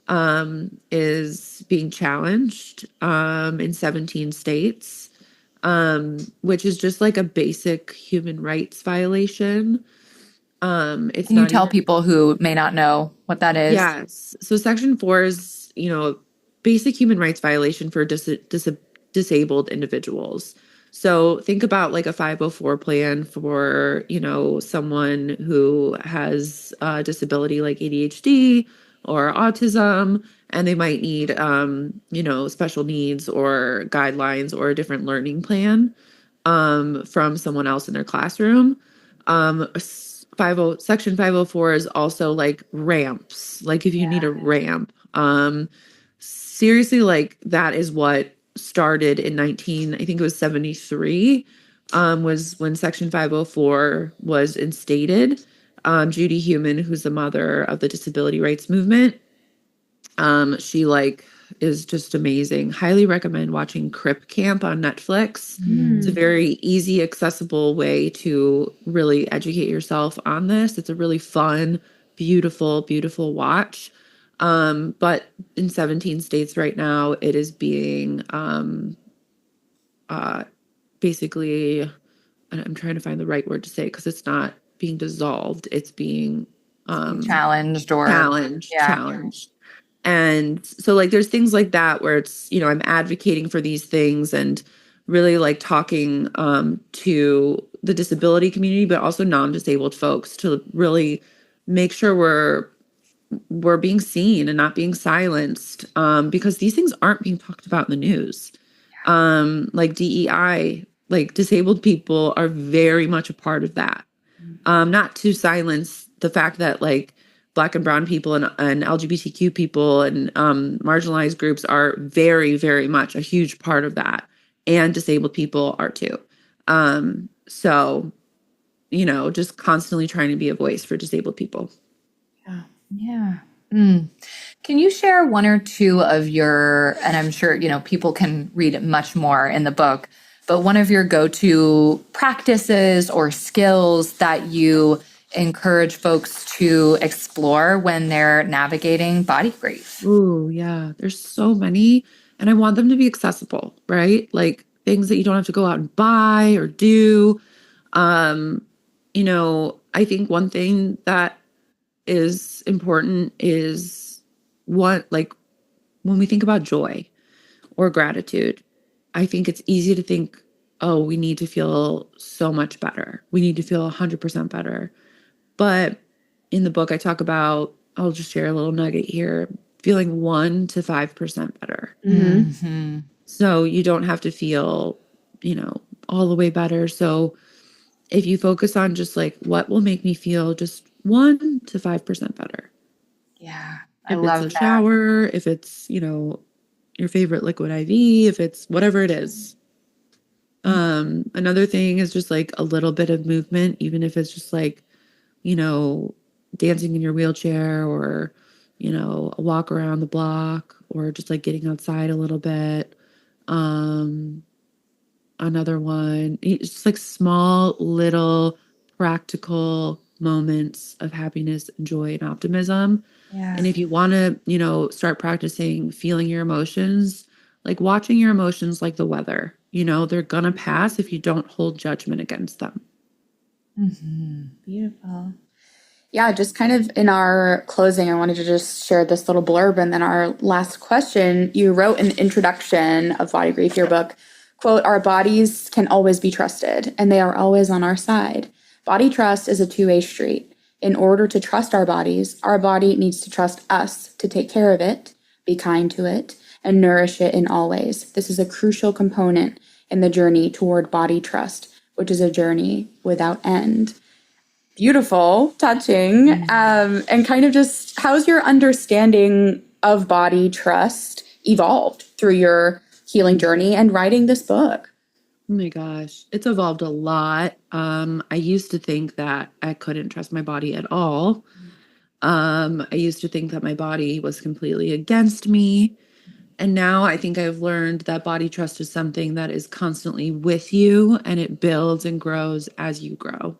[SPEAKER 4] is being challenged in 17 states, which is just like a basic human rights violation. Can
[SPEAKER 1] you tell people who may not know what that is?
[SPEAKER 4] Yes. So Section 4 is, basic human rights violation for disabled individuals. So think about like a 504 plan for, you know, someone who has a disability like ADHD or autism, and they might need, you know, special needs or guidelines or a different learning plan from someone else in their classroom. Section 504 is also like ramps. Like if you need a ramp, seriously, like that is what started in I think it was 73, was when Section 504 was instated. Judy Heumann, who's the mother of the disability rights movement, she like is just amazing. Highly recommend watching Crip Camp on Netflix. It's a very easy, accessible way to really educate yourself on this. It's a really fun, beautiful, beautiful watch. But in 17 states right now, it is being basically, I'm trying to find the right word to say because it's not being dissolved. It's being
[SPEAKER 1] challenged.
[SPEAKER 4] Challenged. And so like there's things like that where it's, you know, I'm advocating for these things and really like talking to the disability community, but also non-disabled folks to really make sure we're being seen and not being silenced, because these things aren't being talked about in the news. Like DEI, like disabled people are very much a part of that. Not to silence the fact that like Black and brown people and LGBTQ people and marginalized groups are very, very much a huge part of that. And disabled people are too. So, you know, just constantly trying to be a voice for disabled people.
[SPEAKER 1] Yeah. Can you share one or two of your, and I'm sure, you know, people can read much more in the book, but one of your go-to practices or skills that you encourage folks to explore when they're navigating body grief?
[SPEAKER 4] Ooh, yeah. There's so many. And I want them to be accessible, right? Like things that you don't have to go out and buy or do. You know, I think one thing that is important is like when we think about joy or gratitude, I think it's easy to think, oh, we need to feel so much better. We need to feel 100% better. But in the book, I talk about, I'll just share a little nugget here, feeling 1 to 5% better.
[SPEAKER 1] Mm-hmm.
[SPEAKER 4] So you don't have to feel, you know, all the way better. So if you focus on just like, what will make me feel just 1 to 5% better?
[SPEAKER 1] Yeah.
[SPEAKER 4] If it's a shower, if it's, you know, your favorite liquid IV, if it's whatever it is. Another thing is just like a little bit of movement, even if it's just like, you know, dancing in your wheelchair or, you know, a walk around the block or just like getting outside a little bit. Another one, it's just like small, little, practical moments of happiness and joy and optimism.
[SPEAKER 1] Yeah.
[SPEAKER 4] And if you want to, you know, start practicing feeling your emotions, like watching your emotions like the weather, you know, they're going to pass if you don't hold judgment against them.
[SPEAKER 1] Mm-hmm.
[SPEAKER 3] Beautiful. Yeah, just kind of in our closing, I wanted to just share this little blurb. And then our last question, you wrote in the introduction of Body Grief, your book, quote, "Our bodies can always be trusted, and they are always on our side. Body trust is a two-way street. In order to trust our body needs to trust us to take care of it, be kind to it, and nourish it in all ways. This is a crucial component in the journey toward body trust, which is a journey without end." Beautiful, touching, and kind of just how's your understanding of body trust evolved through your healing journey and writing this book?
[SPEAKER 4] Oh my gosh, it's evolved a lot. I used to think that I couldn't trust my body at all. I used to think that my body was completely against me. And now I think I've learned that body trust is something that is constantly with you and it builds and grows as you grow.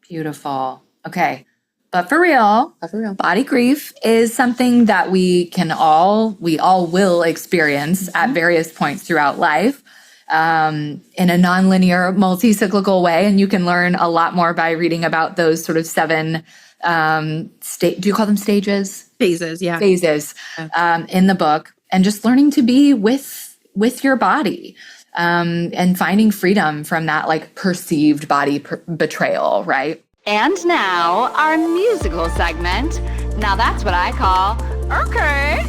[SPEAKER 1] Beautiful. Okay. But for real, body grief is something that we all will experience at various points throughout life. in a nonlinear, multi-cyclical way. And you can learn a lot more by reading about those sort of 7 do you call them stages?
[SPEAKER 4] Phases, yeah.
[SPEAKER 1] Phases in the book, and just learning to be with your body and finding freedom from that like perceived body betrayal, right?
[SPEAKER 5] And now, our musical segment. Now that's what I call Okay,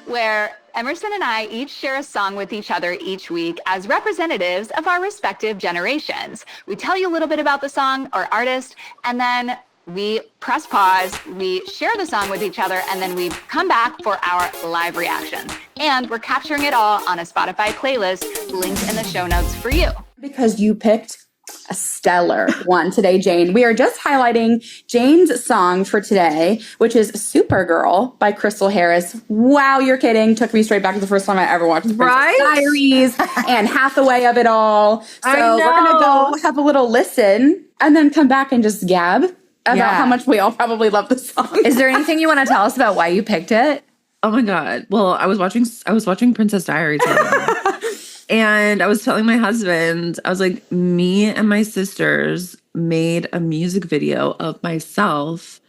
[SPEAKER 5] where Emerson and I each share a song with each other each week as representatives of our respective generations. We tell you a little bit about the song or artist, and then we press pause, we share the song with each other, and then we come back for our live reactions. And we're capturing it all on a Spotify playlist linked in the show notes for you.
[SPEAKER 3] Because you picked a stellar one today, Jayne. We are just highlighting Jayne's song for today, which is Supergirl by Krystal Harris. Wow, you're kidding. Took me straight back to the first time I ever watched the Princess Diaries and Hathaway of it all. So we're going to go have a little listen and then come back and just gab about how much we all probably love the song.
[SPEAKER 1] Is there anything you want to tell us about why you picked it?
[SPEAKER 4] Oh my God. Well, I was watching Princess Diaries. And I was telling my husband, I was like, me and my sisters made a music video of myself.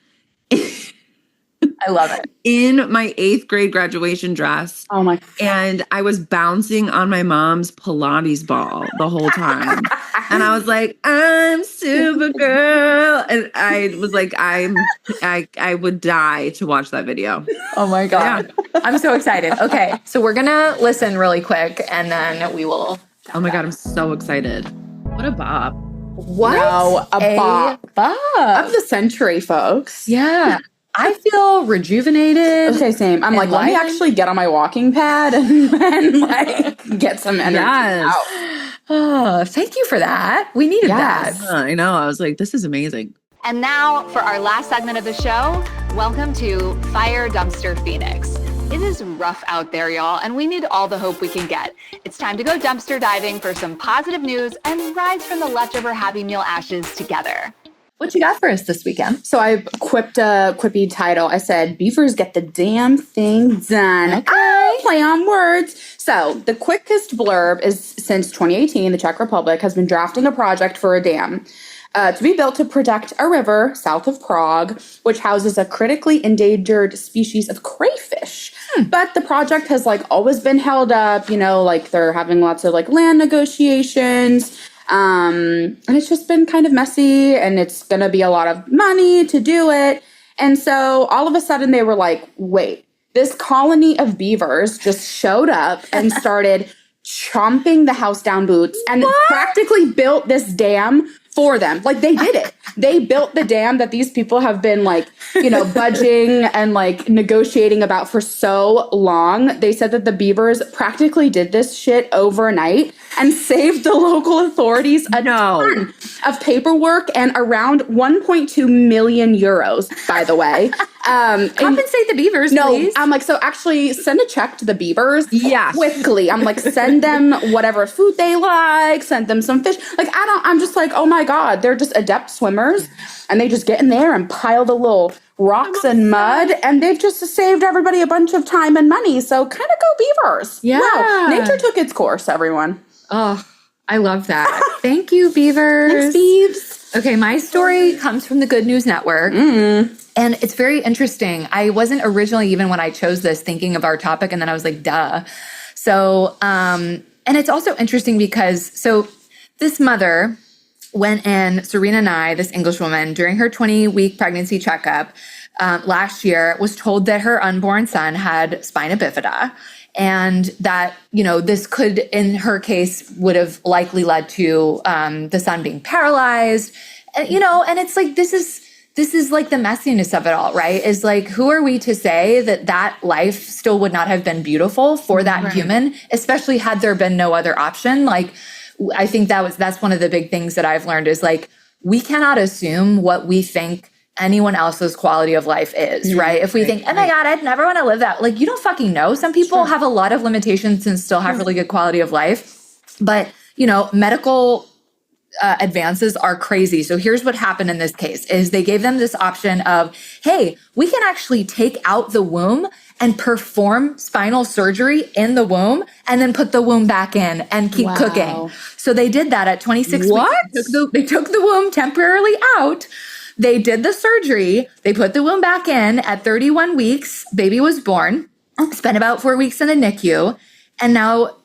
[SPEAKER 1] I love it.
[SPEAKER 4] In my 8th grade graduation dress.
[SPEAKER 3] Oh my God.
[SPEAKER 4] And I was bouncing on my mom's Pilates ball the whole time. And I was like, I'm Supergirl. And I was like, I would die to watch that video.
[SPEAKER 1] Oh my God. Yeah. I'm so excited. Okay. So we're going to listen really quick and then we will.
[SPEAKER 4] Oh my God. I'm so excited. What a bop.
[SPEAKER 1] What?
[SPEAKER 3] No, a bop. Of the century, folks.
[SPEAKER 1] Yeah. I feel rejuvenated.
[SPEAKER 3] Okay, same. I'm like, let me actually get on my walking pad and like get some energy out.
[SPEAKER 1] Oh, thank you for that. We needed that.
[SPEAKER 4] I know. I was like, this is amazing.
[SPEAKER 5] And now for our last segment of the show, welcome to Fire Dumpster Phoenix. It is rough out there, y'all, and we need all the hope we can get. It's time to go dumpster diving for some positive news and rise from the leftover Happy Meal ashes together.
[SPEAKER 1] What you got for us this weekend?
[SPEAKER 3] So I quipped a quippy title. I said, beavers get the damn thing done. Okay. Play on words. So the quickest blurb is since 2018, the Czech Republic has been drafting a project for a dam to be built to protect a river south of Prague, which houses a critically endangered species of crayfish. But the project has like always been held up, you know, like they're having lots of like land negotiations. And it's just been kind of messy and it's going to be a lot of money to do it. And so all of a sudden they were like, wait, this colony of beavers just showed up and started chomping the house down boots and practically built this dam for them. Like they did it. They built the dam that these people have been like, you know, budging and like negotiating about for so long. They said that the beavers practically did this shit overnight and saved the local authorities a ton of paperwork and around 1.2 million euros, by the way.
[SPEAKER 1] Compensate the beavers, please.
[SPEAKER 3] I'm like, so actually send a check to the beavers
[SPEAKER 4] quickly.
[SPEAKER 3] I'm like, send them whatever food they like, send them some fish. Like, I'm just like, oh my God, they're just adept swimmers and they just get in there and pile the little rocks and mud and they've just saved everybody a bunch of time and money. So kind of go beavers.
[SPEAKER 1] Yeah.
[SPEAKER 3] Wow. Nature took its course, everyone.
[SPEAKER 1] Oh, I love that. Thank you, beavers.
[SPEAKER 3] Thanks, beavs.
[SPEAKER 1] Okay, my story comes from the Good News Network. And it's very interesting. I wasn't originally, even when I chose this, thinking of our topic, and then I was like, duh. So, and it's also interesting because, so this mother went in, Serena Nye, this English woman, during her 20-week pregnancy checkup last year, was told that her unborn son had spina bifida. And that, you know, this could, in her case, would have likely led to the son being paralyzed. And, you know, and it's like, this is like the messiness of it all, right? Is like, who are we to say that that life still would not have been beautiful for that human, especially had there been no other option? Like, I think that's one of the big things that I've learned is like, we cannot assume what we think anyone else's quality of life is, right? If we think, oh my God, I'd never want to live that. Like, you don't fucking know. Some people have a lot of limitations and still have really good quality of life. But, you know, medical advances are crazy. So here's what happened in this case is they gave them this option of, hey, we can actually take out the womb and perform spinal surgery in the womb and then put the womb back in and keep cooking. So they did that at 26 weeks. They took the womb temporarily out. They did the surgery. They put the womb back in at 31 weeks. Baby was born, spent about 4 weeks in the NICU. And now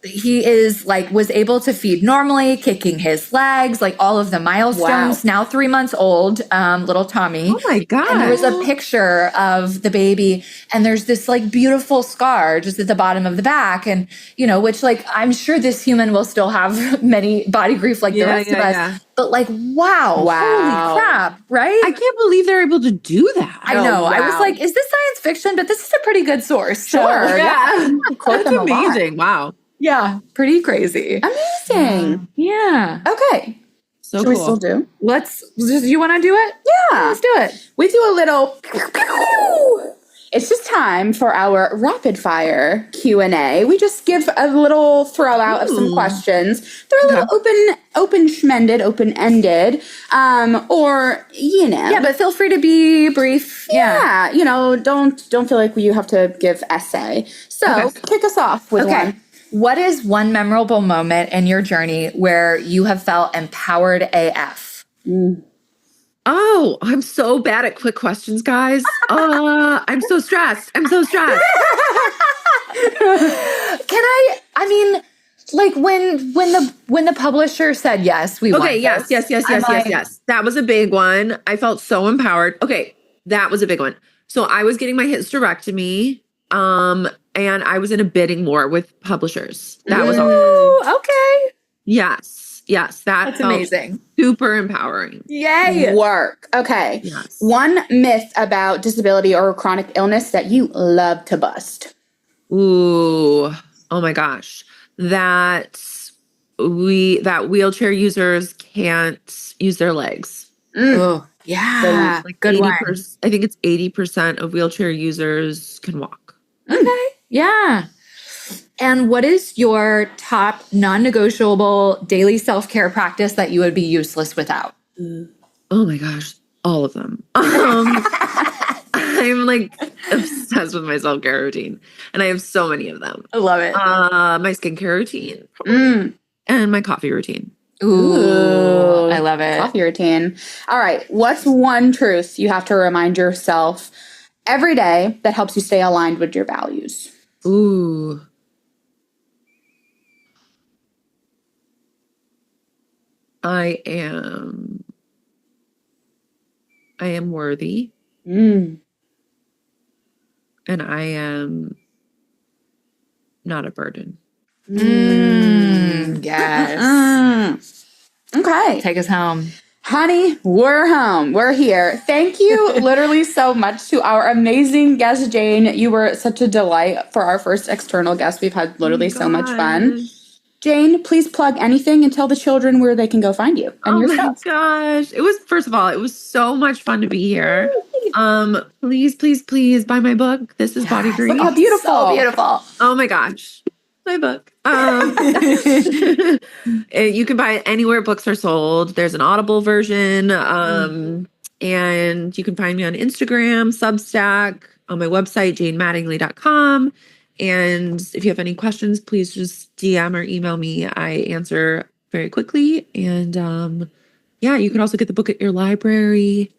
[SPEAKER 1] he is was able to feed normally, kicking his legs, all of the milestones. Now 3 months old, little Tommy.
[SPEAKER 4] Oh my God.
[SPEAKER 1] And there was a picture of the baby, and there's this beautiful scar just at the bottom of the back. And, which I'm sure this human will still have many body grief the rest of us. Yeah. But wow, holy crap, right?
[SPEAKER 4] I can't believe they're able to do that.
[SPEAKER 1] I know. Wow. I was like, is this science fiction? But this is a pretty good source.
[SPEAKER 3] Sure.
[SPEAKER 1] So,
[SPEAKER 3] yeah.
[SPEAKER 4] That's amazing. Wow.
[SPEAKER 1] Yeah. Pretty crazy.
[SPEAKER 3] Amazing.
[SPEAKER 1] Yeah.
[SPEAKER 3] Okay.
[SPEAKER 4] So
[SPEAKER 3] Should
[SPEAKER 4] cool.
[SPEAKER 3] we still do?
[SPEAKER 1] You want to do it?
[SPEAKER 3] Yeah.
[SPEAKER 1] Let's do it.
[SPEAKER 3] We do a little... It's just time for our rapid fire Q&A. We just give a little throw out of some questions. They're a little open-ended, or
[SPEAKER 1] Yeah, but feel free to be brief.
[SPEAKER 3] Yeah, don't feel like you have to give essay. So kick us off with one.
[SPEAKER 1] What is one memorable moment in your journey where you have felt empowered AF?
[SPEAKER 4] Oh, I'm so bad at quick questions, guys. I'm so stressed. When the publisher said yes, we want yes. That was a big one. I felt so empowered. Okay, that was a big one. So I was getting my hysterectomy, and I was in a bidding war with publishers. That was all.
[SPEAKER 1] Okay.
[SPEAKER 4] Yes. That's
[SPEAKER 1] amazing.
[SPEAKER 4] Super empowering.
[SPEAKER 1] Yay.
[SPEAKER 3] Work. Okay.
[SPEAKER 4] Yes.
[SPEAKER 3] One myth about disability or chronic illness that you love to bust.
[SPEAKER 4] Ooh. Oh my gosh. That wheelchair users can't use their legs.
[SPEAKER 1] Oh, yeah.
[SPEAKER 4] Good one. I think it's 80% of wheelchair users can walk.
[SPEAKER 1] Okay. Yeah. And what is your top non-negotiable daily self-care practice that you would be useless without?
[SPEAKER 4] Oh my gosh, all of them. I'm obsessed with my self-care routine, and I have so many of them.
[SPEAKER 1] I love it.
[SPEAKER 4] My skincare routine, and my coffee routine.
[SPEAKER 1] Ooh, I love it.
[SPEAKER 3] Coffee routine. All right, what's one truth you have to remind yourself every day that helps you stay aligned with your values?
[SPEAKER 4] Ooh. I am worthy. And I am not a burden.
[SPEAKER 1] Yes.
[SPEAKER 3] Okay.
[SPEAKER 1] Take us home.
[SPEAKER 3] Honey, we're home. We're here. Thank you literally so much to our amazing guest, Jayne. You were such a delight for our first external guest. We've had literally so much fun. Jayne, please plug anything and tell the children where they can go find you and your stuff.
[SPEAKER 4] Oh my gosh. First of all, it was so much fun to be here. Please buy my book. This is Body Grief.
[SPEAKER 3] Look how beautiful.
[SPEAKER 1] So beautiful.
[SPEAKER 4] Oh my gosh. My book. You can buy it anywhere books are sold. There's an Audible version. And you can find me on Instagram, Substack, on my website, JayneMattingly.com. And if you have any questions, please just DM or email me. I answer very quickly. And you can also get the book at your library.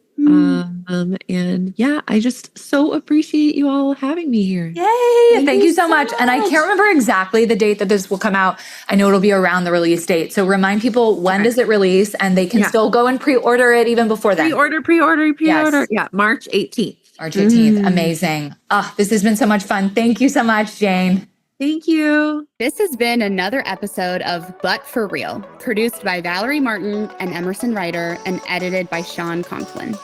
[SPEAKER 4] I just so appreciate you all having me here.
[SPEAKER 1] Yay! Thank you so much. And I can't remember exactly the date that this will come out. I know it'll be around the release date. So remind people, when does it release? And they can still go and pre-order it even before then.
[SPEAKER 4] Pre-order.
[SPEAKER 1] Yes.
[SPEAKER 4] Yeah, March 18th.
[SPEAKER 1] March 18th. Amazing. This has been so much fun. Thank you so much, Jayne.
[SPEAKER 4] Thank you.
[SPEAKER 2] This has been another episode of But For Real, produced by Valerie Martin and Emerson Ryder and edited by Sean Conklin.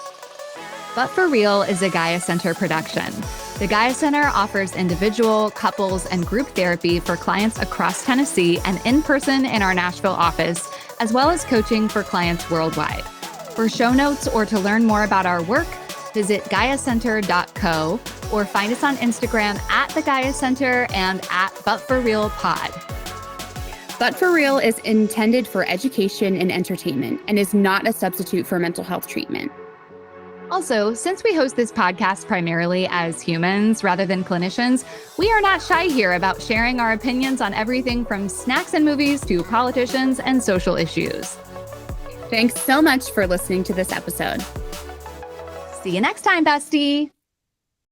[SPEAKER 5] But For Real is a Gaia Center production. The Gaia Center offers individual, couples, and group therapy for clients across Tennessee and in person in our Nashville office, as well as coaching for clients worldwide. For show notes or to learn more about our work, visit GaiaCenter.co or find us on Instagram at the Gaia Center and at But For Real Pod.
[SPEAKER 2] But For Real is intended for education and entertainment and is not a substitute for mental health treatment.
[SPEAKER 5] Also, since we host this podcast primarily as humans rather than clinicians, we are not shy here about sharing our opinions on everything from snacks and movies to politicians and social issues.
[SPEAKER 2] Thanks so much for listening to this episode.
[SPEAKER 5] See you next time, bestie.